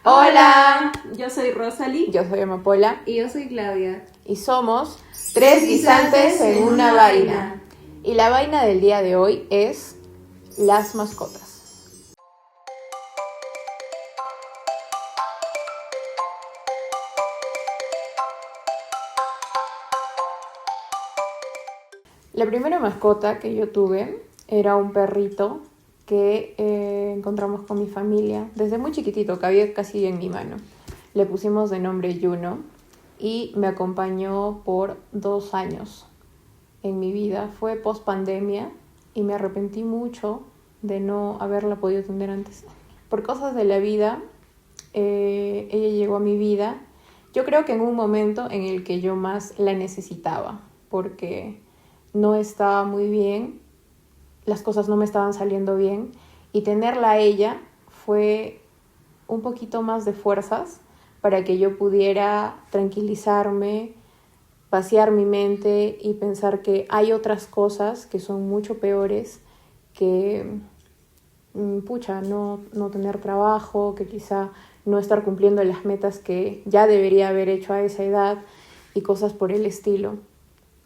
Hola, yo soy Rosalie. yo soy Amapola Y yo soy Claudia. y somos tres guisantes en una vaina. Y la vaina del día de hoy es las mascotas. La primera mascota que yo tuve era un perrito que encontramos con mi familia desde muy chiquitito, cabía casi en mi mano. Le pusimos de nombre Juno y me acompañó por 2 años en mi vida. Fue post pandemia y me arrepentí mucho de no haberla podido tener antes. Por cosas de la vida, ella llegó a mi vida, yo creo que en un momento en el que yo más la necesitaba, porque no estaba muy bien, las cosas no me estaban saliendo bien, y tenerla a ella fue un poquito más de fuerzas para que yo pudiera tranquilizarme, vaciar mi mente y pensar que hay otras cosas que son mucho peores que, no tener trabajo, que quizá no estar cumpliendo las metas que ya debería haber hecho a esa edad y cosas por el estilo.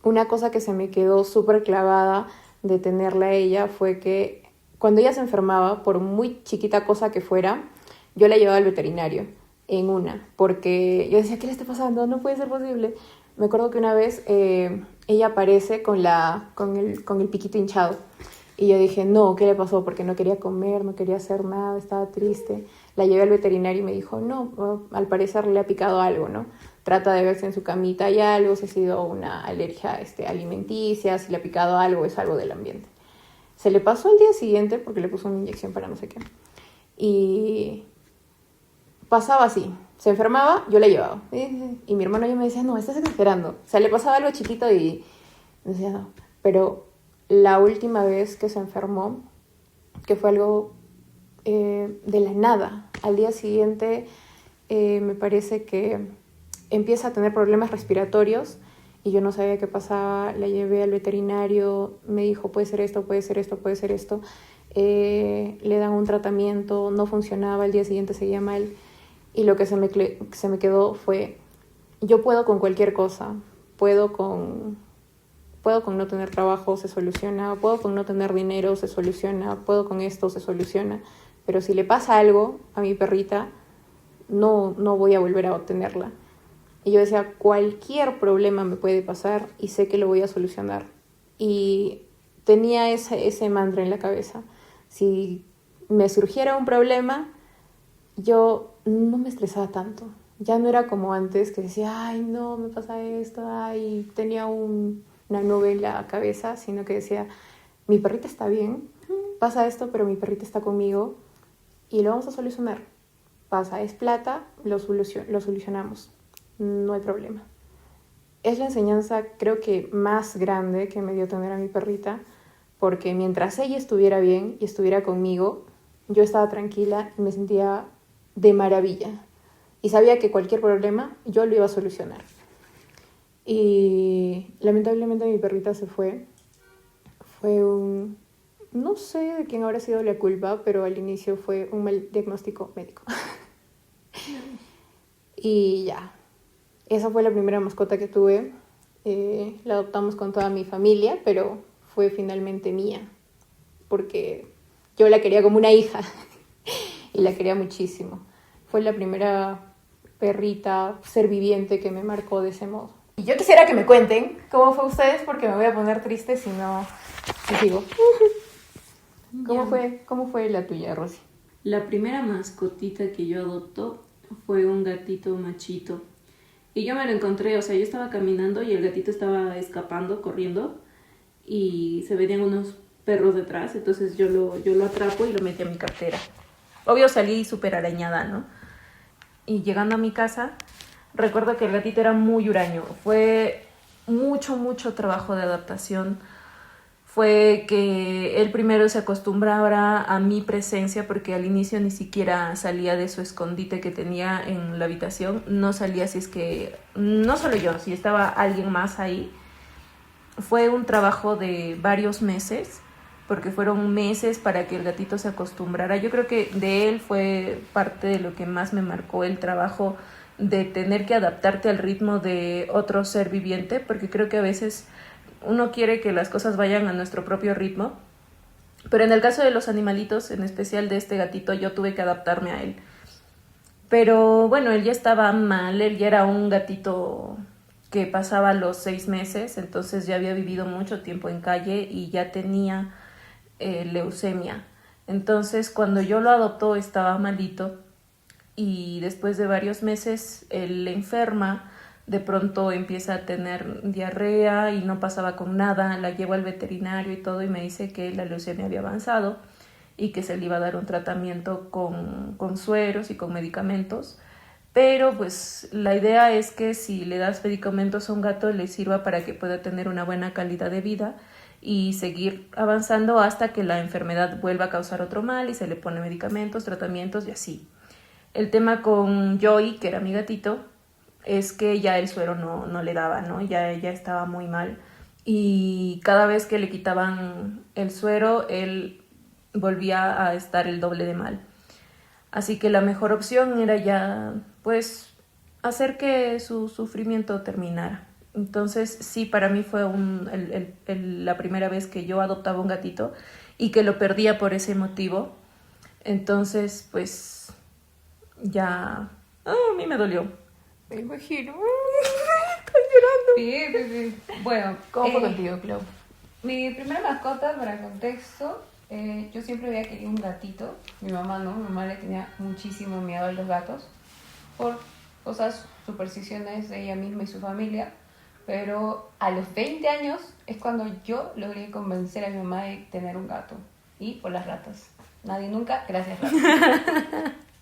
Una cosa que se me quedó súper clavada de tenerla a ella fue que cuando ella se enfermaba, por muy chiquita cosa que fuera, yo la llevaba al veterinario en una, porque yo decía, ¿qué le está pasando? No puede ser posible. Me acuerdo que una vez ella aparece con el piquito hinchado y yo dije, no, ¿qué le pasó? Porque no quería comer, no quería hacer nada, estaba triste. La llevé al veterinario y me dijo, no, al parecer le ha picado algo, ¿no? Trata de verse en su camita hay algo, si ha sido una alergia alimenticia, si le ha picado algo, es algo del ambiente. Se le pasó al día siguiente porque le puso una inyección para no sé qué. Y pasaba así, se enfermaba, yo la llevaba. Y mi hermano y yo me decía, no, estás exagerando. O sea, le pasaba algo chiquito y decía, no. Pero la última vez que se enfermó, que fue algo de la nada, al día siguiente me parece que empieza a tener problemas respiratorios y yo no sabía qué pasaba, la llevé al veterinario, me dijo puede ser esto, puede ser esto, puede ser esto, le dan un tratamiento, no funcionaba, al día siguiente seguía mal y lo que se me quedó fue, yo puedo con cualquier cosa, puedo con no tener trabajo, se soluciona, puedo con no tener dinero, se soluciona, puedo con esto, se soluciona, pero si le pasa algo a mi perrita, no voy a volver a obtenerla. Y yo decía, cualquier problema me puede pasar y sé que lo voy a solucionar. Y tenía ese mantra en la cabeza. Si me surgiera un problema, yo no me estresaba tanto. Ya no era como antes que decía, ay, no, me pasa esto, ay, tenía una nube en la cabeza, sino que decía, mi perrita está bien, pasa esto, pero mi perrita está conmigo y lo vamos a solucionar. Pasa, es plata, lo solucionamos. No hay problema. Es la enseñanza creo que más grande que me dio tener a mi perrita, porque mientras ella estuviera bien y estuviera conmigo, yo estaba tranquila y me sentía de maravilla. Y sabía que cualquier problema yo lo iba a solucionar. Y lamentablemente mi perrita se fue. No sé de quién habrá sido la culpa, pero al inicio fue un mal diagnóstico médico. Y ya. Esa fue la primera mascota que tuve. La adoptamos con toda mi familia, pero fue finalmente mía, porque yo la quería como una hija y la quería muchísimo. Fue la primera perrita, ser viviente que me marcó de ese modo. Y yo quisiera que me cuenten cómo fue ustedes, porque me voy a poner triste si sigo. ¿Cómo fue la tuya, Rosy? La primera mascotita que yo adoptó fue un gatito machito. Y yo me lo encontré, o sea, yo estaba caminando y el gatito estaba escapando, corriendo, y se venían unos perros detrás, entonces yo lo atrapo y lo metí a mi cartera. Obvio salí súper arañada, ¿no? Y llegando a mi casa, recuerdo que el gatito era muy huraño. Fue mucho trabajo de adaptación. Fue que él primero se acostumbrara a mi presencia, porque al inicio ni siquiera salía de su escondite que tenía en la habitación. No salía si es que, no solo yo, si estaba alguien más ahí. Fue un trabajo de varios meses porque fueron meses para que el gatito se acostumbrara. Yo creo que de él fue parte de lo que más me marcó el trabajo de tener que adaptarte al ritmo de otro ser viviente, porque creo que a veces uno quiere que las cosas vayan a nuestro propio ritmo, pero en el caso de los animalitos, en especial de este gatito, yo tuve que adaptarme a él. Pero bueno, él ya estaba mal, él ya era un gatito que pasaba los 6 meses, entonces ya había vivido mucho tiempo en calle y ya tenía leucemia. Entonces cuando yo lo adoptó estaba malito y después de varios meses él enferma, de pronto empieza a tener diarrea y no pasaba con nada, la llevo al veterinario y todo y me dice que la leucemia había avanzado y que se le iba a dar un tratamiento con sueros y con medicamentos, pero pues la idea es que si le das medicamentos a un gato le sirva para que pueda tener una buena calidad de vida y seguir avanzando hasta que la enfermedad vuelva a causar otro mal y se le pone medicamentos, tratamientos y así. El tema con Joey, que era mi gatito, es que ya el suero no le daba, ¿no? Ya estaba muy mal. Y cada vez que le quitaban el suero, él volvía a estar el doble de mal. Así que la mejor opción era ya, pues, hacer que su sufrimiento terminara. Entonces, sí, para mí fue la primera vez que yo adoptaba un gatito y que lo perdía por ese motivo. Entonces, pues, ya... a mí me dolió. Me imagino. Estoy llorando. Sí. Bueno, ¿Cómo fue contigo, Clau? mi primera mascota, para contexto, yo siempre había querido un gatito. Mi mamá no, mi mamá le tenía muchísimo miedo a los gatos por cosas, supersticiones de ella misma y su familia. Pero a los 20 años es cuando yo logré convencer a mi mamá de tener un gato. Y por las ratas. Nadie nunca, gracias ratas.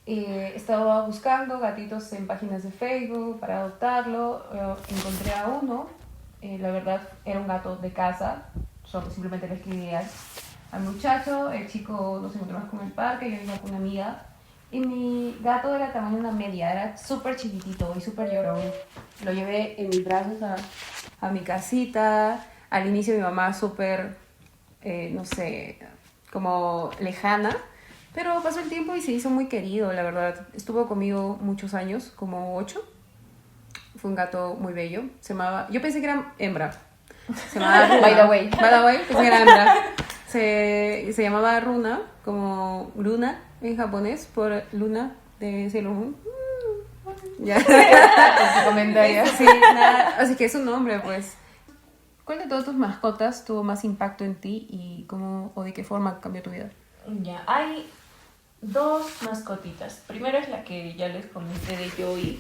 Estaba buscando gatitos en páginas de Facebook para adoptarlo. Encontré a uno. La verdad era un gato de casa. Solo simplemente le escribí al muchacho. El chico nos encontramos con el parque. Yo iba con una amiga. Y mi gato era tamaño de una media. Era súper chiquitito y súper llorón. Lo llevé en mis brazos a mi casita. Al inicio mi mamá súper, no sé, como lejana. Pero pasó el tiempo y se hizo muy querido, la verdad. Estuvo conmigo muchos años, como 8. Fue un gato muy bello. Se llamaba... Yo pensé que era hembra. Se llamaba Runa. By the way. Pensé que era hembra. Se llamaba Runa, como Luna en japonés, por Luna de Sailor Moon. Ya. Comentario. Sí, nada. Así que es un nombre, pues. ¿Cuál de todas tus mascotas tuvo más impacto en ti y cómo o de qué forma cambió tu vida? Ya, hay 2 mascotitas. Primero es la que ya les comenté de Joey,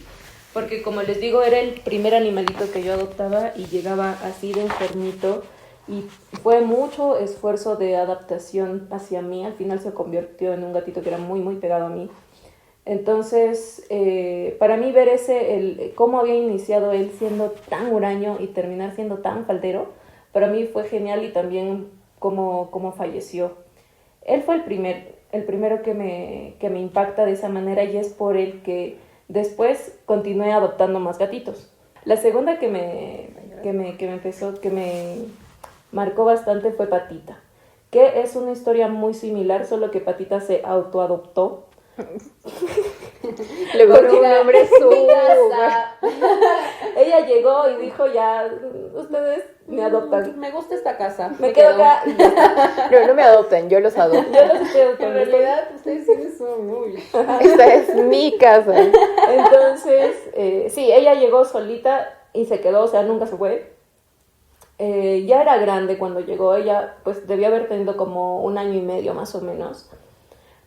porque como les digo, era el primer animalito que yo adoptaba y llegaba así de enfermito y fue mucho esfuerzo de adaptación hacia mí. Al final se convirtió en un gatito que era muy, muy pegado a mí. Entonces, para mí ver cómo había iniciado él siendo tan huraño y terminar siendo tan faldero, para mí fue genial y también cómo falleció. Él fue el primero que me impacta de esa manera y es por él que después continué adoptando más gatitos. La segunda que me marcó bastante fue Patita, que es una historia muy similar, solo que Patita se autoadoptó. Le Por busqué un nombre Ella llegó y dijo, ya, ustedes me adoptan. Me gusta esta casa. Me quedo acá. No me adopten, yo los adopto. Yo los estoy adoptando. En realidad, ustedes sí son muy... Esta es mi casa. Entonces, sí, ella llegó solita y se quedó, o sea, nunca se fue. Ya era grande cuando llegó. Ella, pues, debió haber tenido como 1 año y medio más o menos.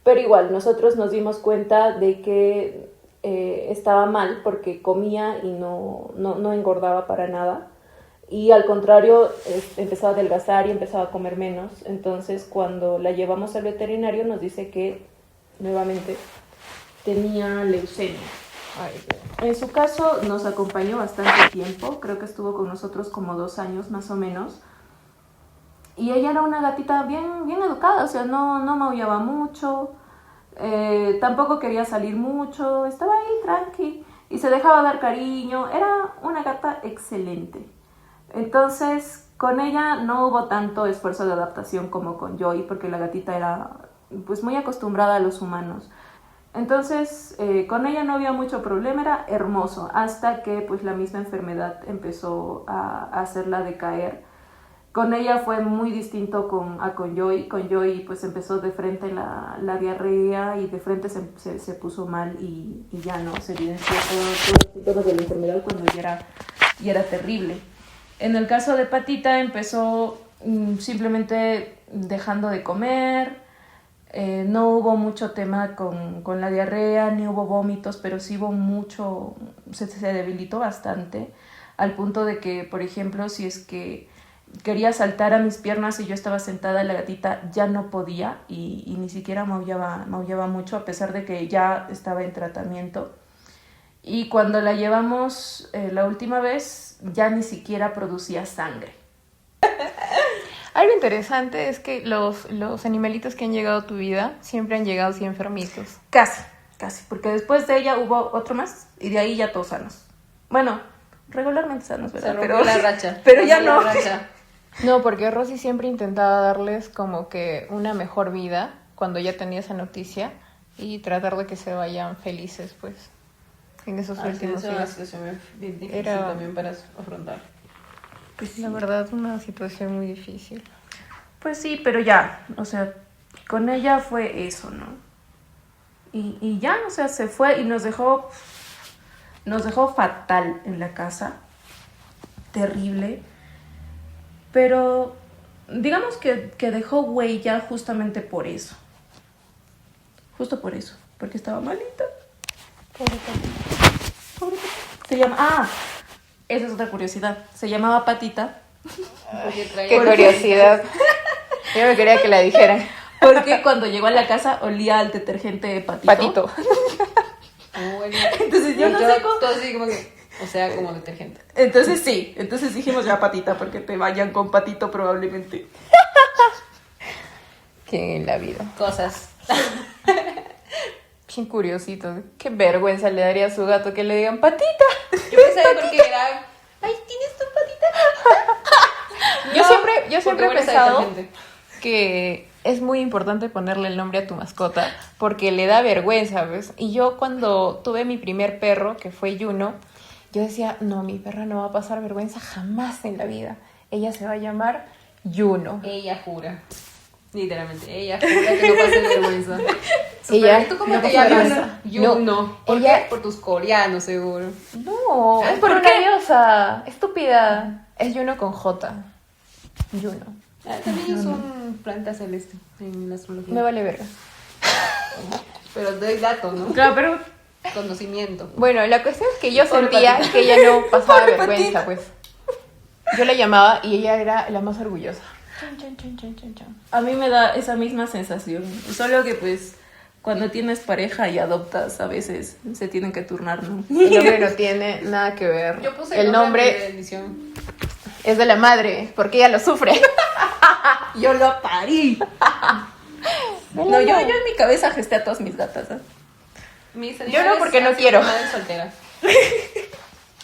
Pero igual, nosotros nos dimos cuenta de que estaba mal porque comía y no engordaba para nada. Y al contrario, empezó a adelgazar y empezaba a comer menos. Entonces, cuando la llevamos al veterinario, nos dice que, nuevamente, tenía leucemia. En su caso, nos acompañó bastante tiempo. Creo que estuvo con nosotros como 2 años más o menos. Y ella era una gatita bien, bien educada, o sea, no maullaba mucho, tampoco quería salir mucho, estaba ahí tranqui y se dejaba dar cariño, era una gata excelente. Entonces, Con ella no hubo tanto esfuerzo de adaptación como con Joy, porque la gatita era pues muy acostumbrada a los humanos. Entonces, con ella no había mucho problema, era hermoso, hasta que pues la misma enfermedad empezó a hacerla decaer. Con ella fue muy distinto con Joy. Con Joy pues empezó de frente la diarrea y de frente se puso mal y ya no, se evidenció todos los síntomas de la enfermedad cuando ya era terrible. En el caso de Patita empezó simplemente dejando de comer. No hubo mucho tema con la diarrea, ni hubo vómitos, pero sí hubo mucho, se debilitó bastante, al punto de que, por ejemplo, si es que quería saltar a mis piernas y yo estaba sentada, la gatita ya no podía y ni siquiera maullaba mucho, a pesar de que ya estaba en tratamiento. Y cuando la llevamos la última vez, ya ni siquiera producía sangre. Algo interesante es que los animalitos que han llegado a tu vida siempre han llegado así enfermitos. Casi, porque después de ella hubo otro más y de ahí ya todos sanos. Bueno, regularmente sanos, ¿verdad? Pero la racha. Pero ya no. No, porque Rosy siempre intentaba darles como que una mejor vida cuando ya tenía esa noticia y tratar de que se vayan felices, pues, en esos últimos Es una días. situación bien difícil Era- también para afrontar. Pues la verdad, una situación muy difícil. Pues sí, pero ya, o sea, con ella fue eso, ¿no? Y ya, o sea, se fue y nos dejó fatal en la casa, terrible, pero digamos que dejó huella justamente por eso, justo por eso, porque estaba malita. Pobre Patita. Se llama, esa es otra curiosidad, se llamaba Patita. Qué curiosidad. Yo me quería que la dijeran. Porque cuando llegó a la casa olía al detergente Patito. Patito. Bueno, Entonces yo no sé cómo. todo así como que, o sea, como detergente. Entonces sí, entonces dijimos ya Patita, porque te vayan con Patito probablemente. ¿Quién en la vida? Cosas. Bien curiosito. Qué vergüenza le daría a su gato que le digan patita. Yo pensaba porque era, ay, ¿tienes tu patita? Yo siempre he porque pensado detergente. que es muy importante ponerle el nombre a tu mascota porque le da vergüenza, ¿ves? Y yo cuando tuve mi primer perro, que fue Juno, yo decía, no, mi perra no va a pasar vergüenza jamás en la vida. Ella se va a llamar Juno. Ella jura. Literalmente, ella jura que no pase vergüenza. Ella ¿Y tú cómo no te pasa llamas? vergüenza. No. ¿Por Ella- qué? Por tus coreanos, seguro. No, es por una diosa, estúpida. Es Juno con J. Juno. También es un planta celeste en la astrología. Me vale verga. Pero doy datos, ¿no? Claro, pero Conocimiento. bueno, la cuestión es que yo Pobre sentía Patita. que ella no pasaba Pobre vergüenza, Patita. pues. Yo la llamaba y ella era la más orgullosa. Chan, chan, chan, chan, chan, chan. A mí me da esa misma sensación. Solo que pues cuando tienes pareja y adoptas a veces se tienen que turnar, ¿no? El nombre no tiene nada que ver. Yo puse el de nombre edición. es de la madre, porque ella lo sufre. Yo lo parí. No, yo en mi cabeza gesté a todas mis gatas, ¿eh? Yo no, porque no quiero. Madre soltera.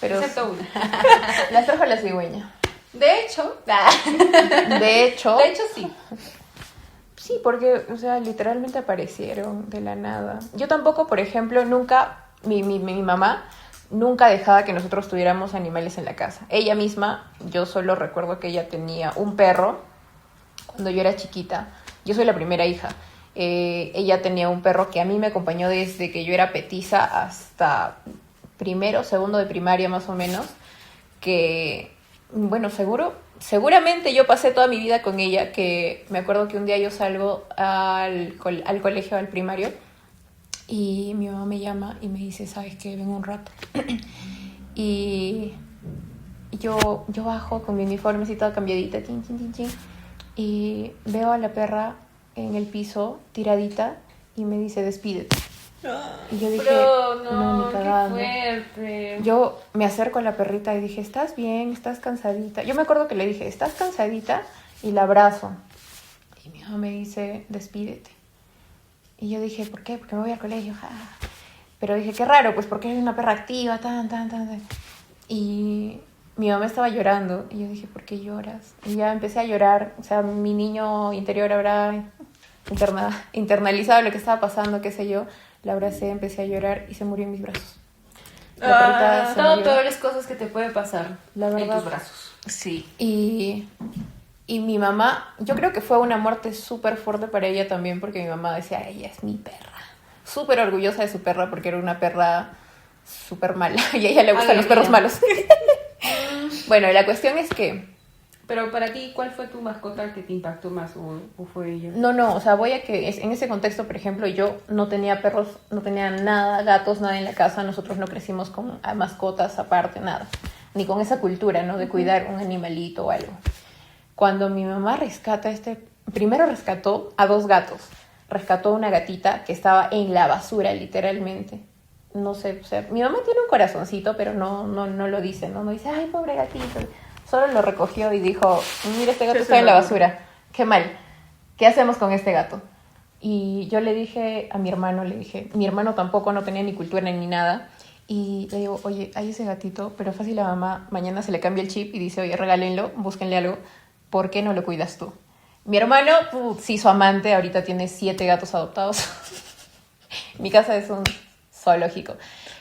Pero Excepto una. las trajo la cigüeña. De hecho, De hecho, sí. sí, porque, o sea, literalmente aparecieron de la nada. Yo tampoco, por ejemplo, nunca, mi mamá nunca dejaba que nosotros tuviéramos animales en la casa. Ella misma, yo solo recuerdo que ella tenía un perro cuando yo era chiquita. Yo soy la primera hija. Ella tenía un perro que a mí me acompañó desde que yo era petiza hasta primero, segundo de primaria más o menos, que, bueno, seguramente yo pasé toda mi vida con ella, que me acuerdo que un día yo salgo al colegio, al primario, y mi mamá me llama y me dice, ¿sabes qué? Ven un rato. Y yo bajo con mi uniforme así toda cambiadita, chin, chin, chin, chin, y veo a la perra en el piso, tiradita, y me dice, despídete. Y yo dije, Pero no, ni qué cagando. fuerte. Yo me acerco a la perrita y dije, ¿estás bien? ¿Estás cansadita? Yo me acuerdo que le dije, ¿estás cansadita? Y la abrazo. Y mi mamá me dice, despídete. Y yo dije, ¿por qué? Porque me voy al colegio. Ja. Pero dije, qué raro, pues porque eres una perra activa, tan. Y mi mamá estaba llorando y yo dije, ¿por qué lloras? Y ya empecé a llorar, o sea, mi niño interior habrá internalizado lo que estaba pasando, qué sé yo. La abracé, empecé a llorar y se murió en mis brazos. La perrita se Todo murió. peores cosas que te puede pasar La en verdad. tus brazos. Sí. Y mi mamá, yo creo que fue una muerte súper fuerte para ella también, porque mi mamá decía, ella es mi perra. Súper orgullosa de su perra, porque era una perra súper mala. Y a ella le gustan los perros malos. Bueno, la cuestión es que... Pero para ti, ¿cuál fue tu mascota que te impactó más o fue ella? No, o sea, voy a que en ese contexto, por ejemplo, yo no tenía perros, no tenía nada, gatos, nada en la casa. Nosotros no crecimos con mascotas aparte, nada. Ni con esa cultura, ¿no? De cuidar un animalito o algo. Cuando mi mamá rescata primero rescató a 2 gatos. Rescató a una gatita que estaba en la basura, literalmente. No sé, o sea, mi mamá tiene un corazoncito, pero no lo dice, ¿no? No dice, ay, pobre gatito. Solo lo recogió y dijo, mira, este gato está en la basura. Qué mal. ¿Qué hacemos con este gato? Y yo le dije a mi hermano, mi hermano tampoco no tenía ni cultura ni nada. Y le digo, oye, hay ese gatito, pero fácil la mamá mañana se le cambia el chip y dice, oye, regálenlo, búsquenle algo. ¿Por qué no lo cuidas tú? Mi hermano se hizo amante, ahorita tiene 7 gatos adoptados. Mi casa es un zoológico.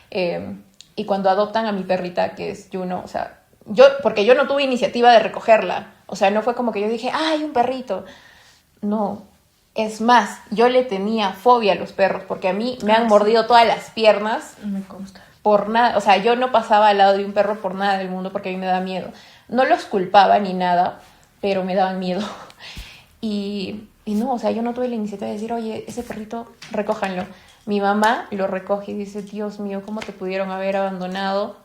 Y cuando adoptan a mi perrita, que es Juno, o sea, porque yo no tuve iniciativa de recogerla. O sea, no fue como que yo dije, ¡ay, un perrito! No. Es más, yo le tenía fobia a los perros, porque a mí me han mordido todas las piernas. Me consta. Por nada, o sea, yo no pasaba al lado de un perro por nada del mundo porque a mí me da miedo. No los culpaba ni nada, pero me daban miedo. Y no, o sea, yo no tuve la iniciativa de decir, oye, ese perrito, recójanlo. Mi mamá lo recoge y dice, Dios mío, ¿cómo te pudieron haber abandonado?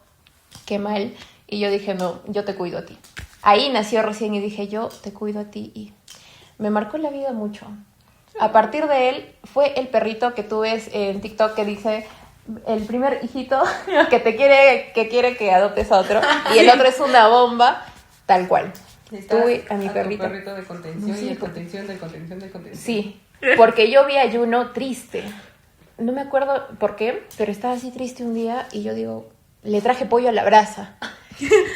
Qué mal. Y yo dije, no, yo te cuido a ti. Ahí nació recién y dije, yo te cuido a ti. Y me marcó la vida mucho. A partir de él, fue el perrito que tú ves en TikTok que dice, el primer hijito que quiere que adoptes a otro. Y el otro es una bomba, tal cual. Tuve a mi perrito. Tu perrito de contención Sí, y de contención, de contención, de contención. Sí, porque yo vi a Juno triste. No me acuerdo por qué, pero estaba así triste un día y yo digo, le traje pollo a la brasa.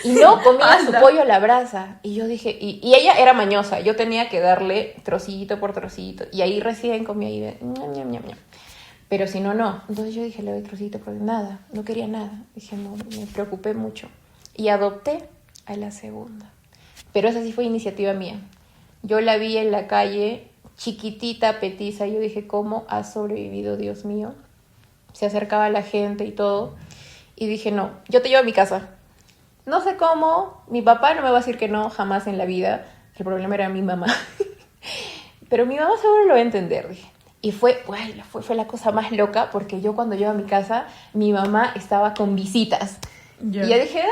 Y no comía su pollo a la brasa. Y yo dije, y ella era mañosa, yo tenía que darle trocito por trocito. Y ahí recién comía y de, ñam, ñam, ñam, ñam. Pero si no, no. Entonces yo dije, le doy trocito por nada, no quería nada. Dije, no, me preocupé mucho. Y adopté a la segunda. Pero esa sí fue iniciativa mía. Yo la vi en la calle, chiquitita, petiza. Yo dije, ¿cómo ha sobrevivido, Dios mío? Se acercaba a la gente y todo. Y dije, no, yo te llevo a mi casa. No sé cómo, mi papá no me va a decir que no, jamás en la vida. El problema era mi mamá. Pero mi mamá seguro lo va a entender, dije. Y fue la cosa más loca, porque yo cuando llego a mi casa, mi mamá estaba con visitas. Yeah. Y yo dije,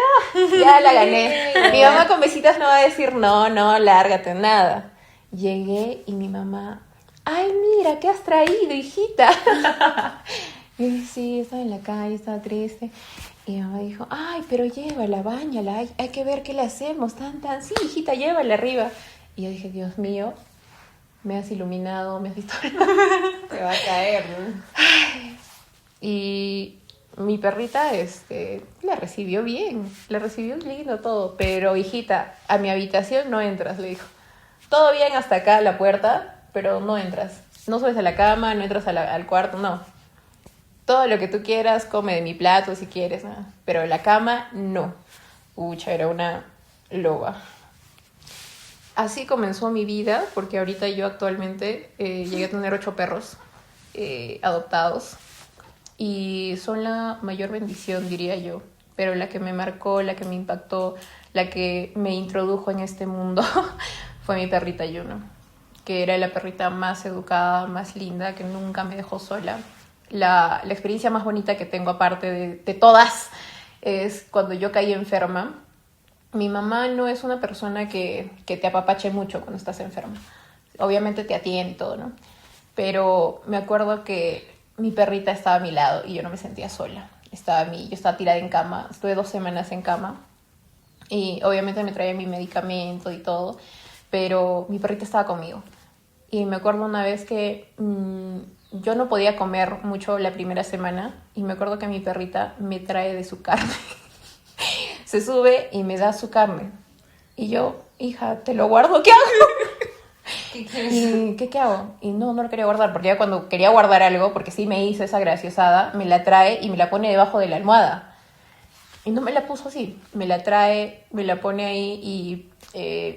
ya la gané. Mi mamá con visitas no va a decir, no, lárgate, nada. Llegué y mi mamá, ay, mira, ¿qué has traído, hijita? Y yo dije, sí, estaba en la calle, estaba triste. Y mi mamá dijo, ay, pero llévala, báñala, hay que ver qué le hacemos, sí, hijita, llévala arriba. Y yo dije, Dios mío, me has iluminado, me has visto. Te va a caer, ¿no? Y mi perrita la recibió bien, la recibió lindo todo, pero hijita, a mi habitación no entras, le dijo. Todo bien hasta acá, la puerta, pero no entras. No subes a la cama, no entras al cuarto, no. Todo lo que tú quieras, come de mi plato si quieres, ¿no? Pero la cama, no. Pucha, era una loba. Así comenzó mi vida, porque ahorita yo actualmente llegué a tener 8 perros adoptados. Y son la mayor bendición, diría yo. Pero la que me marcó, la que me impactó, la que me introdujo en este mundo fue mi perrita Juno, que era la perrita más educada, más linda, que nunca me dejó sola. La experiencia más bonita que tengo, aparte de todas, es cuando yo caí enferma. Mi mamá no es una persona que te apapache mucho cuando estás enferma. Obviamente te atiende y todo, ¿no? Pero me acuerdo que mi perrita estaba a mi lado y yo no me sentía sola. Yo estaba tirada en cama, estuve 2 semanas en cama y obviamente me traía mi medicamento y todo, pero mi perrita estaba conmigo. Y me acuerdo una vez que yo no podía comer mucho la primera semana y me acuerdo que mi perrita me trae de su carne. se sube y me da su carne. Y yo, hija, ¿te lo guardo? ¿Qué hago? ¿Qué quieres? ¿Y qué hago? Y no lo quería guardar, porque ya cuando quería guardar algo, porque sí me hizo esa graciosada, me la trae y me la pone debajo de la almohada. Y no me la puso así, me la trae, me la pone ahí y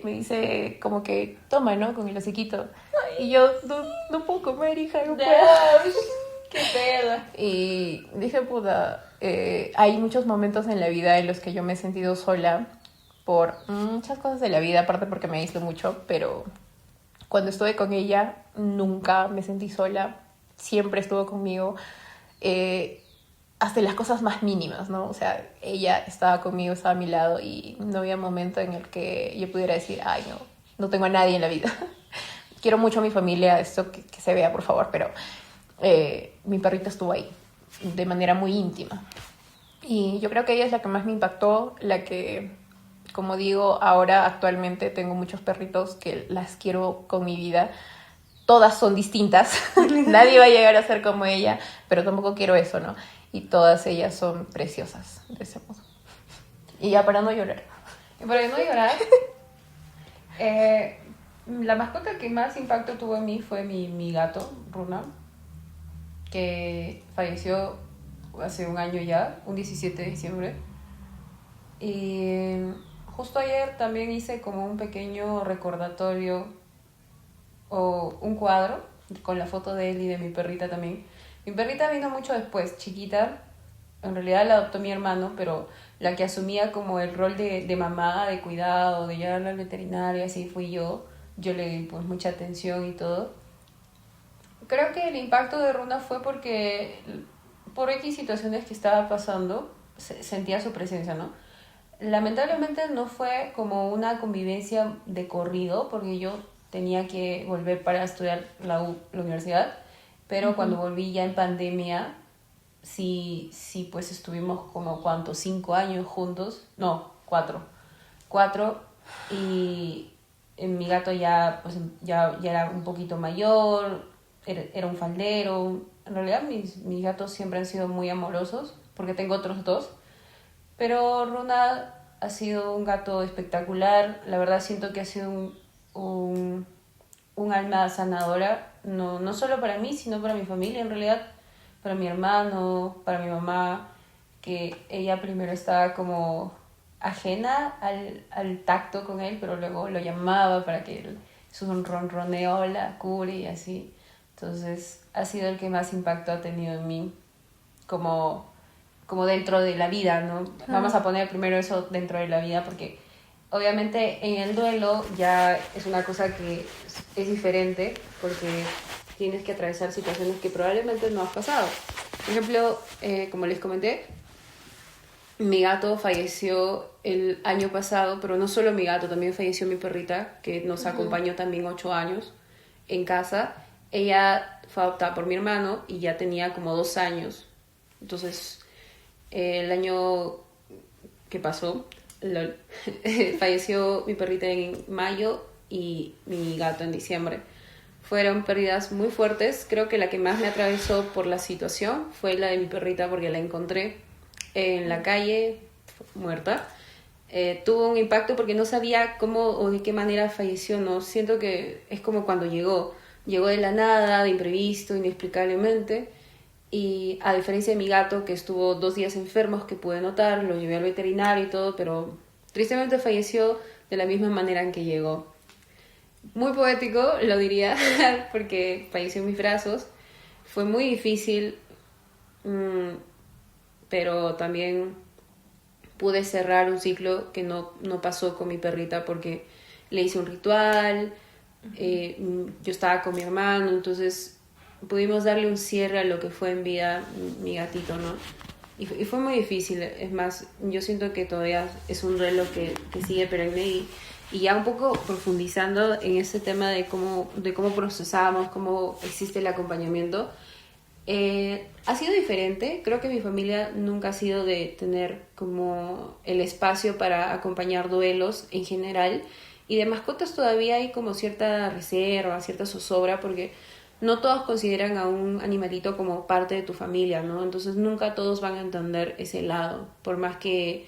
me dice como que, toma, ¿no? Con el hociquito. Y yo, no puedo comer, hija, no puedo. ¡Qué pedo! Y dije, puta, hay muchos momentos en la vida en los que yo me he sentido sola por muchas cosas de la vida, aparte porque me aíslo mucho, pero cuando estuve con ella nunca me sentí sola, siempre estuvo conmigo, hasta en las cosas más mínimas, ¿no? O sea, ella estaba conmigo, estaba a mi lado y no había momento en el que yo pudiera decir, ay, no tengo a nadie en la vida. Quiero mucho a mi familia, esto que se vea, por favor, pero mi perrita estuvo ahí de manera muy íntima. Y yo creo que ella es la que más me impactó, la que, como digo, ahora actualmente tengo muchos perritos que las quiero con mi vida. Todas son distintas, nadie va a llegar a ser como ella, pero tampoco quiero eso, ¿no? Y todas ellas son preciosas de ese modo. Y ya para no llorar. Y para no llorar, la mascota que más impacto tuvo en mí fue mi gato, Runa, que falleció hace un año ya, un 17 de diciembre. Y justo ayer también hice como un pequeño recordatorio o un cuadro con la foto de él y de mi perrita también. Mi perrita vino mucho después, chiquita. En realidad la adoptó mi hermano, pero la que asumía como el rol de mamá, de cuidado, de llevarla al veterinario, así fui yo. Yo le di pues mucha atención y todo. Creo que el impacto de Runa fue porque por X situaciones que estaba pasando, sentía su presencia, ¿no? Lamentablemente no fue como una convivencia de corrido, porque yo tenía que volver para estudiar la universidad, pero cuando volví ya en pandemia, sí, pues estuvimos como, ¿cuántos? 5 años juntos, no, 4, y mi gato ya, pues, ya era un poquito mayor, era un faldero. En realidad mis gatos siempre han sido muy amorosos, porque tengo otros 2, pero Runa ha sido un gato espectacular. La verdad siento que ha sido un alma sanadora, no solo para mí, sino para mi familia en realidad, para mi hermano, para mi mamá, que ella primero estaba como ajena al tacto con él, pero luego lo llamaba para que su ronroneo la cure y así. Entonces ha sido el que más impacto ha tenido en mí como dentro de la vida, ¿no? Vamos a poner primero eso dentro de la vida, porque obviamente en el duelo ya es una cosa que es diferente, porque tienes que atravesar situaciones que probablemente no has pasado. Por ejemplo, como les comenté, mi gato falleció el año pasado, pero no solo mi gato, también falleció mi perrita, que nos acompañó también 8 años en casa. Ella fue adoptada por mi hermano y ya tenía como 2 años. Entonces, el año que pasó, falleció mi perrita en mayo y mi gato en diciembre. Fueron pérdidas muy fuertes. Creo que la que más me atravesó por la situación fue la de mi perrita, porque la encontré en la calle muerta. Tuvo un impacto porque no sabía cómo o de qué manera falleció, ¿no? Siento que es como cuando llegó de la nada, de imprevisto, inexplicablemente. Y a diferencia de mi gato, que estuvo 2 días enfermo, que pude notar, lo llevé al veterinario y todo, pero tristemente falleció de la misma manera en que llegó. Muy poético, lo diría, porque falleció en mis brazos. Fue muy difícil, pero también pude cerrar un ciclo que no pasó con mi perrita, porque le hice un ritual, yo estaba con mi hermano, entonces pudimos darle un cierre a lo que fue en vida mi gatito, ¿no? Y fue muy difícil. Es más, yo siento que todavía es un duelo que sigue perenne, y ya un poco profundizando en ese tema de cómo procesamos, cómo existe el acompañamiento. Ha sido diferente. Creo que mi familia nunca ha sido de tener como el espacio para acompañar duelos en general, y de mascotas todavía hay como cierta reserva, cierta zozobra, porque no todos consideran a un animalito como parte de tu familia, ¿no? Entonces nunca todos van a entender ese lado, por más que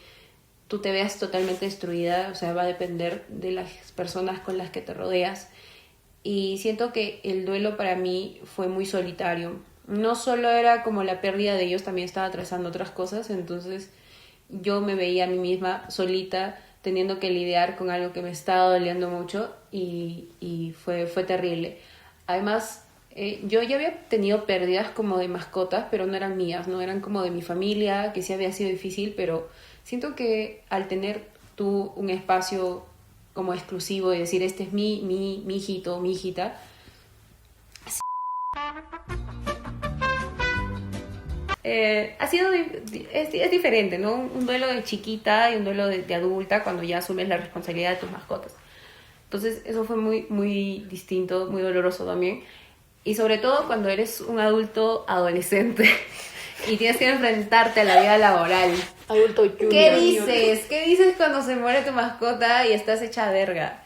tú te veas totalmente destruida, o sea, va a depender de las personas con las que te rodeas. Y siento que el duelo para mí fue muy solitario. No solo era como la pérdida de ellos, también estaba atravesando otras cosas, entonces yo me veía a mí misma solita, teniendo que lidiar con algo que me estaba doliendo mucho y fue terrible. Además, yo ya había tenido pérdidas como de mascotas, pero no eran mías, no eran como de mi familia, que sí había sido difícil, pero siento que al tener tú un espacio como exclusivo y decir, este es mi hijito, mi hijita, ha sido es diferente, ¿no? Un duelo de chiquita y un duelo de adulta cuando ya asumes la responsabilidad de tus mascotas. Entonces eso fue muy distinto, muy doloroso también. Y sobre todo cuando eres un adulto adolescente y tienes que enfrentarte a la vida laboral. Adulto junior. ¿Qué dices? ¿Qué dices cuando se muere tu mascota y estás hecha verga?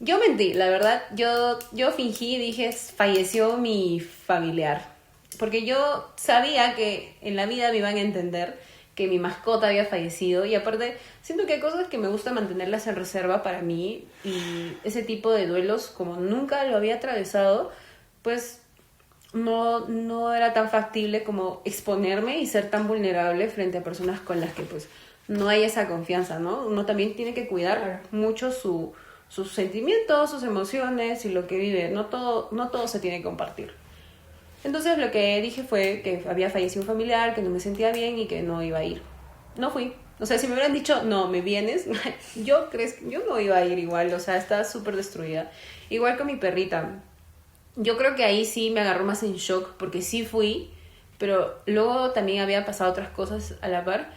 Yo mentí, la verdad. Yo fingí, dije, falleció mi familiar. Porque yo sabía que en la vida me iban a entender que mi mascota había fallecido. Y aparte, siento que hay cosas que me gusta mantenerlas en reserva para mí. Y ese tipo de duelos, como nunca lo había atravesado, pues no era tan factible como exponerme y ser tan vulnerable frente a personas con las que pues no hay esa confianza, ¿no? Uno también tiene que cuidar mucho sus sentimientos, sus emociones y lo que vive. No todo se tiene que compartir. Entonces lo que dije fue que había fallecido un familiar, que no me sentía bien y que no iba a ir. No fui. O sea, si me hubieran dicho, no, ¿me vienes? Yo no iba a ir igual, o sea, estaba súper destruida. Igual con mi perrita. Yo creo que ahí sí me agarró más en shock, porque sí fui, pero luego también había pasado otras cosas a la par.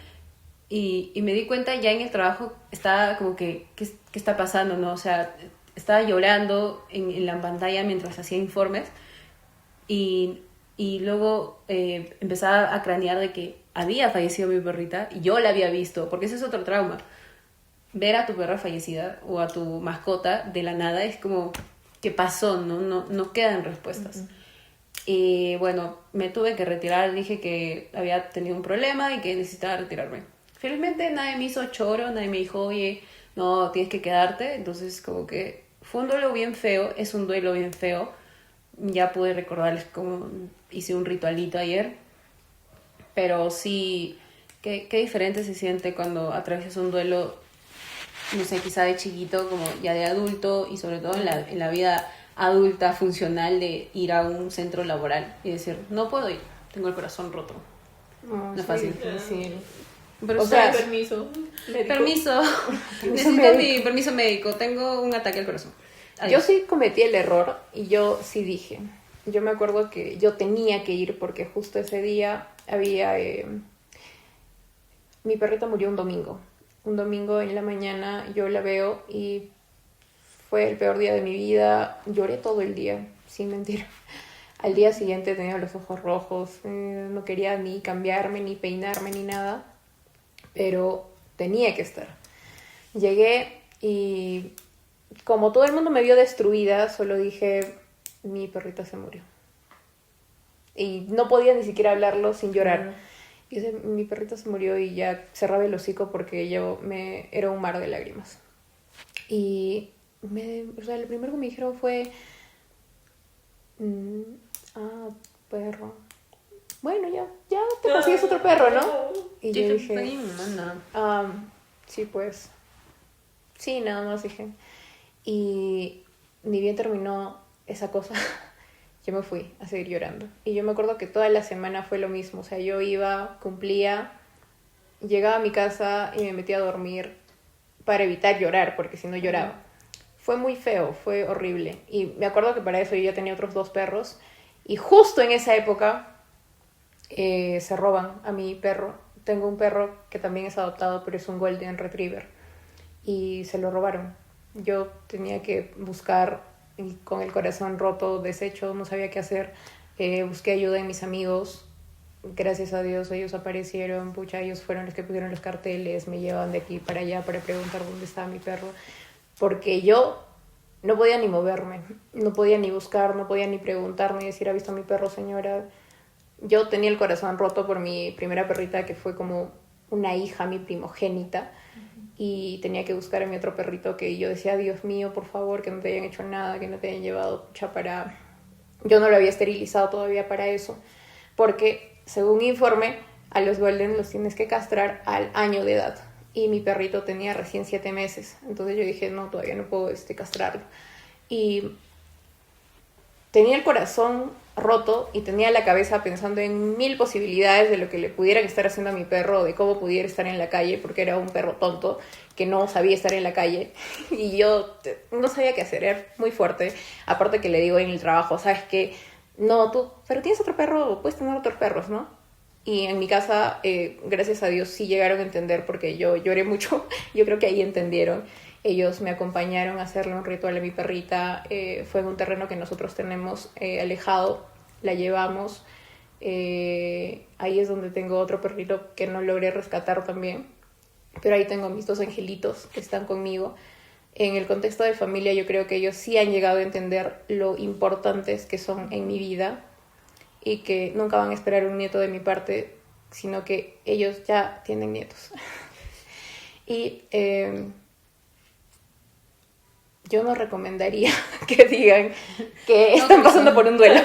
Y me di cuenta ya en el trabajo, estaba como que, ¿qué está pasando, no? O sea, estaba llorando en la pantalla mientras hacía informes. Y luego empezaba a cranear de que había fallecido mi perrita y yo la había visto, porque ese es otro trauma. Ver a tu perra fallecida o a tu mascota de la nada es como, ¿qué pasó? No quedan respuestas. Uh-huh. Y bueno, me tuve que retirar, dije que había tenido un problema y que necesitaba retirarme. Felizmente nadie me hizo choro, nadie me dijo, oye, no, tienes que quedarte. Entonces como que fue un duelo bien feo, es un duelo bien feo. Ya pude recordarles cómo hice un ritualito ayer, pero sí, qué diferente se siente cuando atraviesas un duelo, no sé, quizá de chiquito, como ya de adulto, y sobre todo en la vida adulta funcional de ir a un centro laboral y decir, no puedo ir, tengo el corazón roto. No es fácil. Sí. Pero o sea, permiso. Necesito mi permiso médico, tengo un ataque al corazón. Adiós. Yo sí cometí el error y yo sí dije. Yo me acuerdo que yo tenía que ir porque justo ese día había... mi perrita murió un domingo. Un domingo en la mañana yo la veo y fue el peor día de mi vida. Lloré todo el día, sin mentir. Al día siguiente tenía los ojos rojos. No quería ni cambiarme, ni peinarme, ni nada. Pero tenía que estar. Llegué y... como todo el mundo me vio destruida, solo dije, mi perrita se murió. Y no podía ni siquiera hablarlo sin llorar. Y dije, mi perrita se murió y ya cerraba el hocico porque era un mar de lágrimas. Y lo primero que me dijeron fue, perro. Bueno, ya te consigues otro perro, ¿no? Y yo dije, sí, pues. Sí, nada más dije. Y ni bien terminó esa cosa, yo me fui a seguir llorando. Y yo me acuerdo que toda la semana fue lo mismo. O sea, yo iba, cumplía, llegaba a mi casa y me metía a dormir para evitar llorar, porque si no lloraba. Fue muy feo, fue horrible. Y me acuerdo que para eso yo ya tenía otros 2 perros. Y justo en esa época se roban a mi perro. Tengo un perro que también es adoptado, pero es un Golden Retriever. Y se lo robaron. Yo tenía que buscar con el corazón roto, deshecho, no sabía qué hacer. Busqué ayuda en mis amigos. Gracias a Dios ellos aparecieron. Pucha, ellos fueron los que pusieron los carteles, me llevaban de aquí para allá para preguntar dónde estaba mi perro. Porque yo no podía ni moverme, no podía ni buscar, no podía ni preguntar, ni decir, ¿ha visto a mi perro, señora? Yo tenía el corazón roto por mi primera perrita, que fue como una hija, mi primogénita. y tenía que buscar a mi otro perrito que yo decía, Dios mío, por favor, que no te hayan hecho nada, que no te hayan llevado pucha para... Yo no lo había esterilizado todavía para eso, porque según informe, a los golden los tienes que castrar al año de edad. Y mi perrito tenía recién 7 meses. Entonces yo dije, no, todavía no puedo castrarlo. Y tenía el corazón roto y tenía la cabeza pensando en 1000 posibilidades de lo que le pudieran estar haciendo a mi perro, de cómo pudiera estar en la calle, porque era un perro tonto que no sabía estar en la calle. Y yo no sabía qué hacer, era muy fuerte. Aparte que le digo en el trabajo, ¿sabes qué? No, tú, pero tienes otro perro, puedes tener otros perros, ¿no? Y en mi casa, gracias a Dios, sí llegaron a entender porque yo lloré mucho. Yo creo que ahí entendieron. Ellos me acompañaron a hacerle un ritual a mi perrita. Fue en un terreno que nosotros tenemos alejado. La llevamos. Ahí es donde tengo otro perrito que no logré rescatar también. Pero ahí tengo mis 2 angelitos que están conmigo. En el contexto de familia, yo creo que ellos sí han llegado a entender lo importantes que son en mi vida. Y que nunca van a esperar un nieto de mi parte, sino que ellos ya tienen nietos. Y yo no recomendaría que digan que están pasando por un duelo.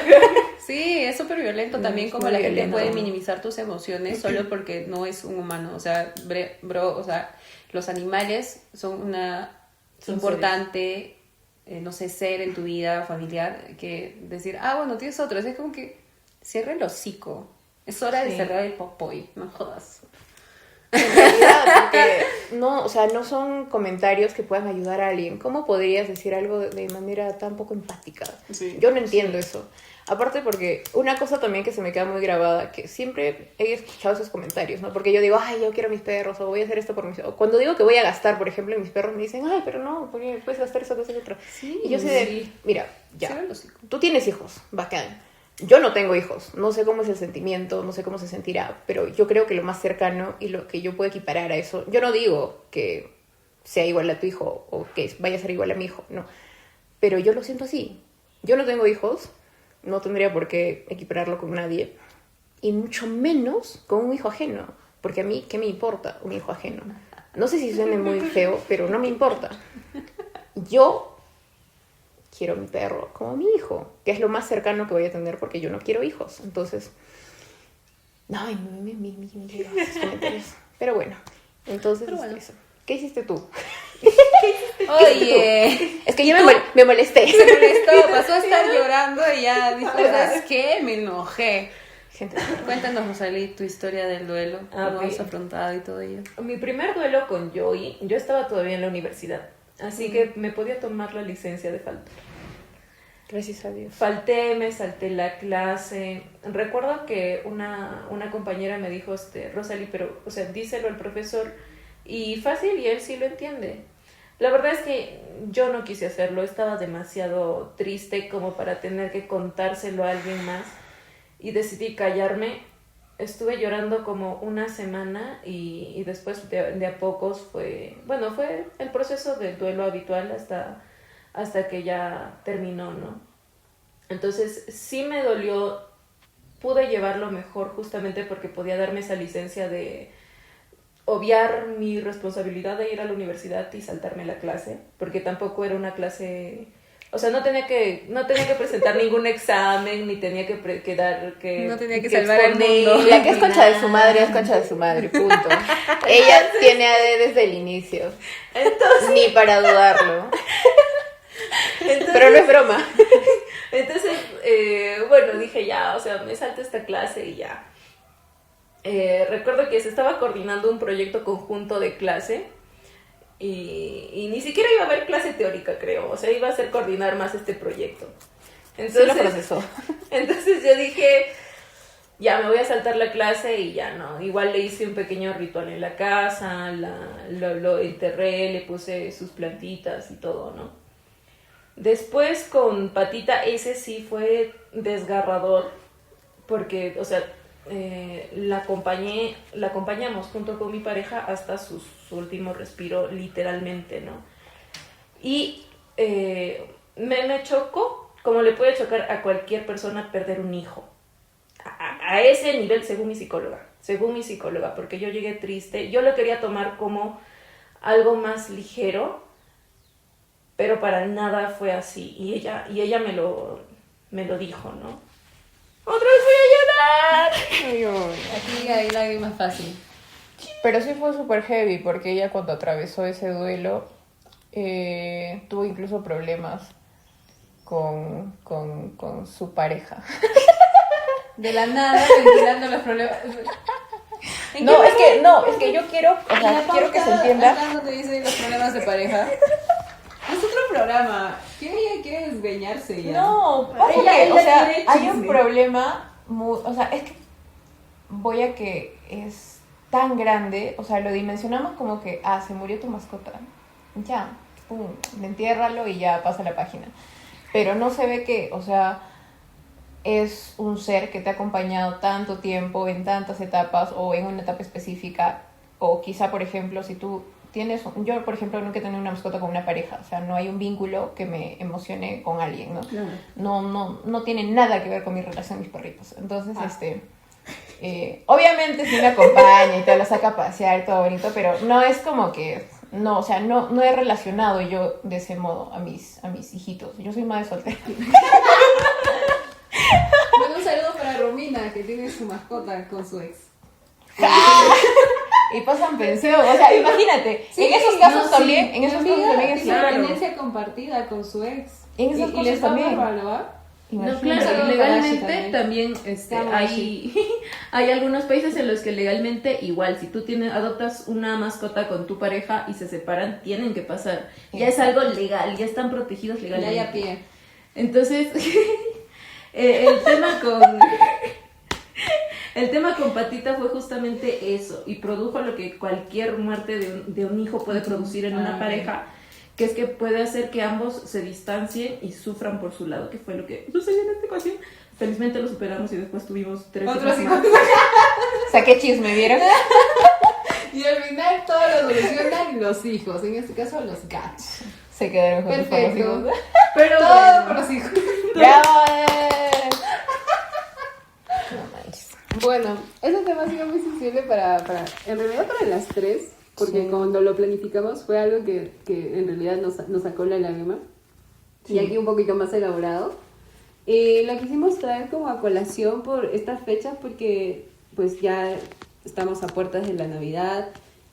Sí, es súper violento también como la gente puede minimizar tus emociones solo porque no es un humano. O sea, bro, o sea, los animales son una importante, no sé, ser en tu vida familiar que decir, bueno, tienes otro. Es como que cierra el hocico. Es hora de cerrar el popoy, no jodas. En realidad, porque no, o sea, no son comentarios que puedan ayudar a alguien. ¿Cómo podrías decir algo de manera tan poco empática? Sí, yo no entiendo eso. Aparte porque una cosa también que se me queda muy grabada, que siempre he escuchado esos comentarios, ¿no? Porque yo digo, yo quiero mis perros, o voy a hacer esto por mis... O cuando digo que voy a gastar, por ejemplo, en mis perros me dicen, pero no, porque puedes gastar eso, cosa y otra. Sí, y yo sé de, mira, ya, cierra el hocico. tú tienes hijos, bacán. Yo no tengo hijos, no sé cómo es el sentimiento, no sé cómo se sentirá, pero yo creo que lo más cercano y lo que yo puedo equiparar a eso, yo no digo que sea igual a tu hijo o que vaya a ser igual a mi hijo, no, pero yo lo siento así. Yo no tengo hijos, no tendría por qué equipararlo con nadie, y mucho menos con un hijo ajeno, porque a mí, ¿qué me importa un hijo ajeno? No sé si suene muy feo, pero no me importa. Yo quiero mi perro como mi hijo, que es lo más cercano que voy a tener porque yo no quiero hijos. Entonces, ay, me llegan esos comentarios. Pero bueno, entonces eso. ¿Qué hiciste tú? Oye, es que yo me molesté. Se molestó, pasó a estar llorando y ya dijo, ¿sabes qué? Me enojé. Gente, Cuéntanos, Rosalí, tu historia del duelo, cómo has afrontado y todo ello. Mi primer duelo con Joey, yo estaba todavía en la universidad, así que me podía tomar la licencia de faltar. gracias a Dios. Falté, me salté la clase. Recuerdo que una compañera me dijo, Rosalí, pero, o sea, díselo al profesor y fácil y él sí lo entiende. La verdad es que yo no quise hacerlo, estaba demasiado triste como para tener que contárselo a alguien más y decidí callarme. Estuve llorando como una semana y después de a pocos fue el proceso del duelo habitual hasta que ya terminó, ¿no? Entonces sí me dolió, pude llevarlo mejor justamente porque podía darme esa licencia de obviar mi responsabilidad de ir a la universidad y saltarme la clase, porque tampoco era una clase, o sea, no tenía que presentar ningún examen, ni tenía que no tenía que salvar el mundo. La que es concha de su madre es concha de su madre, punto. Ella tiene AD desde el inicio. Entonces, ni para dudarlo. Pero no es broma. Entonces, dije ya, o sea, me salto esta clase y ya. Recuerdo que se estaba coordinando un proyecto conjunto de clase y ni siquiera iba a haber clase teórica, creo. O sea, iba a ser coordinar más este proyecto. Entonces, Sí lo procesó. Entonces yo dije, ya me voy a saltar la clase y ya no. Igual le hice un pequeño ritual en la casa, lo enterré, le puse sus plantitas y todo, ¿no? Después con Patita, ese sí fue desgarrador, porque, o sea, la acompañamos junto con mi pareja hasta su último respiro, literalmente, ¿no? Y me chocó, como le puede chocar a cualquier persona perder un hijo. A ese nivel, según mi psicóloga, porque yo llegué triste. Yo lo quería tomar como algo más ligero, pero para nada fue así. Y ella me lo dijo, ¿no? ¡Otra vez voy a llorar! Aquí hay lágrimas fácil. Pero sí fue súper heavy porque ella cuando atravesó ese duelo tuvo incluso problemas con su pareja. De la nada, ventilando los problemas. No, es que yo quiero, o sea, quiero que se entienda. Acá no te dicen los problemas de pareja. Es otro programa. ¿Quién ella quiere desgreñarse ya? No, pasa Ella que, o sea, tiene hay chisme. un problema o sea, es que voy a que es tan grande, o sea, lo dimensionamos como que, se murió tu mascota. Ya, pum, entiérralo y ya pasa la página. Pero no se ve que, o sea, es un ser que te ha acompañado tanto tiempo en tantas etapas o en una etapa específica, o quizá, por ejemplo, si tú tienes, yo por ejemplo nunca he tenido una mascota con una pareja, o sea, no hay un vínculo que me emocione con alguien, ¿no? Claro. No tiene nada que ver con mi relación con mis perritos. Entonces, obviamente sí me acompaña y te lo saca a pasear y todo bonito, pero no es como que, no, o sea, no he relacionado yo de ese modo a mis hijitos. Yo soy madre soltera. Bueno, un saludo para Romina, que tiene su mascota con su ex. Y pasan pensión, o sea, imagínate, en esos casos también, en esos casos también es tiene claro. tendencia compartida con su ex. En esos y casos les va también. bárbaro, ¿ah? No, Imagínate. claro, Saludos y para Ashi legalmente también hay algunos países en los que legalmente igual, si tú adoptas una mascota con tu pareja y se separan, tienen que pasar. Ya es algo legal, ya están protegidos Ya legalmente. hay a pie. Entonces, el tema con Patita fue justamente eso, y produjo lo que cualquier muerte de un hijo puede producir en una pareja, que es que puede hacer que ambos se distancien y sufran por su lado, que fue lo que sucedió en esta ocasión. Felizmente lo superamos y después tuvimos 3 Otros hijos más. Saqué chisme, ¿vieron? Y al final todo lo solucionan los hijos, en este caso los gatos. Se quedaron con sus Perfecto. hijos. Pero Todo bueno, por los hijos. ¡Bravo! No manches. Bueno, ese tema ha sido muy sensible en realidad para las tres, porque Sí. cuando lo planificamos fue algo que en realidad nos sacó la lágrima. Sí. Y aquí un poquito más elaborado. Lo quisimos traer como a colación por estas fechas porque pues ya estamos a puertas de la Navidad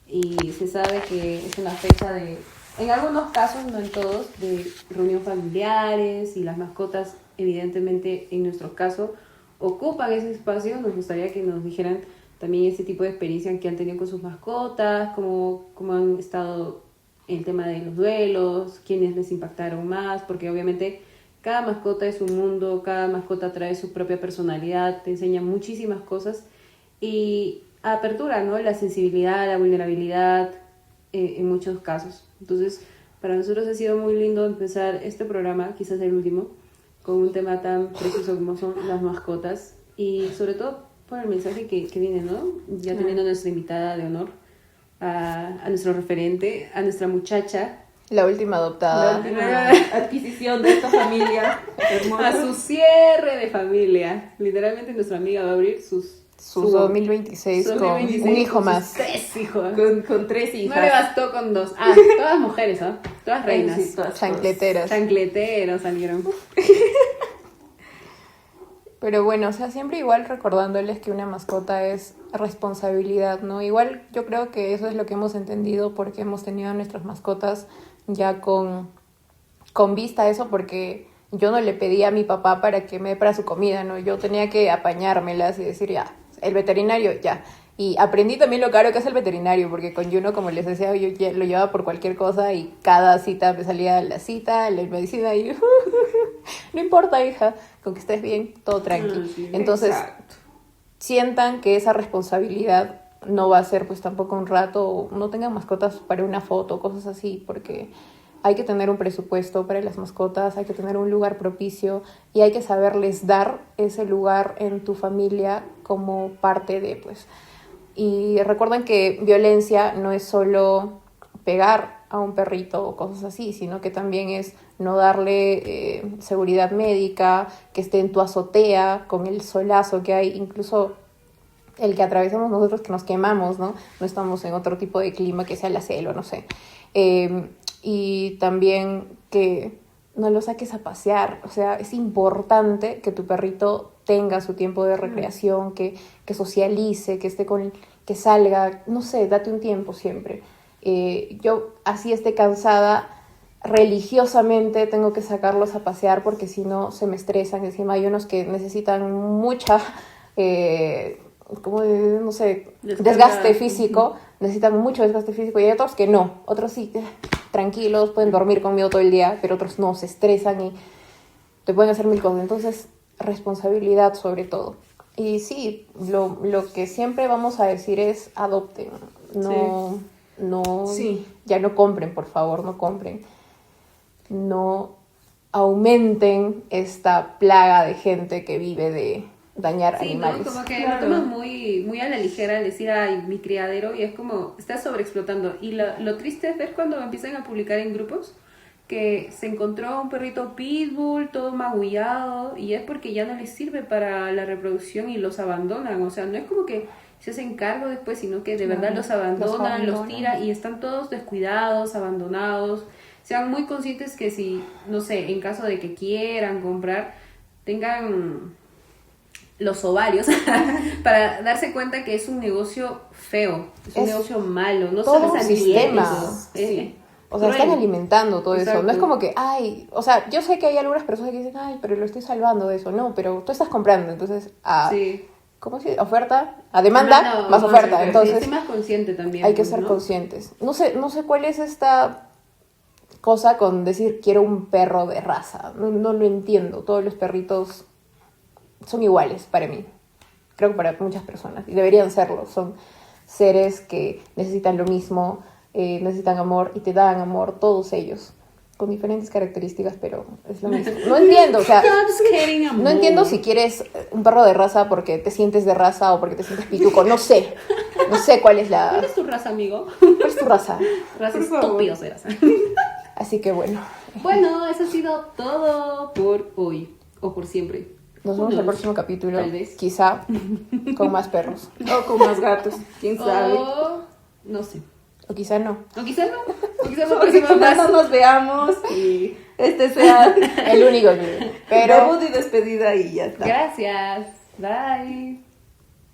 y se sabe que es una fecha de, en algunos casos, no en todos, de reunión familiares y las mascotas evidentemente en nuestro caso ocupan ese espacio. Nos gustaría que nos dijeran también ese tipo de experiencia que han tenido con sus mascotas, cómo han estado el tema de los duelos, quiénes les impactaron más, porque obviamente cada mascota es un mundo, cada mascota trae su propia personalidad, te enseña muchísimas cosas y apertura, ¿no? La sensibilidad, la vulnerabilidad en muchos casos. Entonces, para nosotros ha sido muy lindo empezar este programa, quizás el último, con un tema tan precioso como son las mascotas y sobre todo por el mensaje que viene, ¿no? Ya teniendo a nuestra invitada de honor, a nuestro referente, a nuestra muchacha, La última adoptada. La adquisición de esta familia hermosa. a su cierre de familia. Literalmente nuestra amiga va a abrir su 2026 con 2026 un hijo con sus más. 3 hijos. Con 3 No hijas. le bastó con 2. Todas mujeres, ¿ah? Todas reinas. Sí, todas. Chancleteras. Chancleteros salieron. Pero bueno, o sea, siempre igual recordándoles que una mascota es responsabilidad, ¿no? Igual yo creo que eso es lo que hemos entendido porque hemos tenido a nuestras mascotas ya con vista a eso, porque yo no le pedí a mi papá para que me dé para su comida, ¿no? Yo tenía que apañármelas y decir, ya, el veterinario, ya. Y aprendí también lo caro que es el veterinario, porque con Juno, como les decía, yo ya lo llevaba por cualquier cosa y cada cita me salía la cita, la medicina y no importa, hija, con que estés bien, todo tranqui. Sí, Entonces, exacto. sientan que esa responsabilidad no va a ser pues tampoco un rato, o no tengan mascotas para una foto, cosas así, porque hay que tener un presupuesto para las mascotas, hay que tener un lugar propicio y hay que saberles dar ese lugar en tu familia como parte de, pues. Y recuerden que violencia no es solo pegar a un perrito o cosas así, sino que también es no darle seguridad médica, que esté en tu azotea con el solazo que hay. Incluso el que atravesamos nosotros, que nos quemamos, ¿no? No estamos en otro tipo de clima que sea la selva, no sé. Y también que no lo saques a pasear. O sea, es importante que tu perrito tenga su tiempo de recreación, que socialice, que esté que salga, no sé, date un tiempo siempre. Yo, así esté cansada, religiosamente tengo que sacarlos a pasear porque si no se me estresan. Encima hay unos que necesitan mucha, no sé, desgaste físico, necesitan mucho desgaste físico, y hay otros que no, otros sí, tranquilos, pueden dormir conmigo todo el día, pero otros no, se estresan y te pueden hacer mil cosas. Entonces, responsabilidad sobre todo. Y sí, lo que siempre vamos a decir es adopten, ya no compren, por favor, no compren. No aumenten esta plaga de gente que vive de dañar animales. ¿no? Como que lo tomas muy, muy a la ligera al decir, ay, mi criadero, y es como, estás sobreexplotando. Y lo triste es ver cuando empiezan a publicar en grupos que se encontró un perrito pitbull, todo magullado, y es porque ya no les sirve para la reproducción y los abandonan. O sea, no es como que se hacen cargo después, sino que de verdad los abandonan, los tiran, y están todos descuidados, abandonados. Sean muy conscientes que si, no sé, en caso de que quieran comprar, tengan los ovarios para darse cuenta que es un negocio feo, es un negocio malo, no todo son un sistema. O sea, están alimentando todo eso. No es como que, ay, o sea, yo sé que hay algunas personas que dicen, ay, pero lo estoy salvando de eso. No, pero tú estás comprando, entonces, ¿cómo se dice? Oferta, a demanda, más oferta. Entonces, sí, más consciente también. Hay que ser conscientes. No sé cuál es esta cosa con decir quiero un perro de raza. No lo entiendo. Todos los perritos son iguales para mí. Creo que para muchas personas. Y deberían serlo. Son seres que necesitan lo mismo, necesitan amor y te dan amor, todos ellos. Con diferentes características, pero es lo mismo. No entiendo, o sea, no entiendo si quieres un perro de raza porque te sientes de raza o porque te sientes pituco. No sé cuál es ¿Cuál es tu raza, amigo? ¿Cuál es tu raza? Raza estúpidos eras. Así que bueno. Bueno, eso ha sido todo por hoy. O por siempre. Nos vemos en el próximo capítulo. Tal vez. Quizá con más perros. O con más gatos, quién sabe. O no sé. O quizá no. O quizás no. O quizás no, Porque quizás no nos veamos y este sea El único que... Pero... debut y despedida y ya está. Gracias. Bye.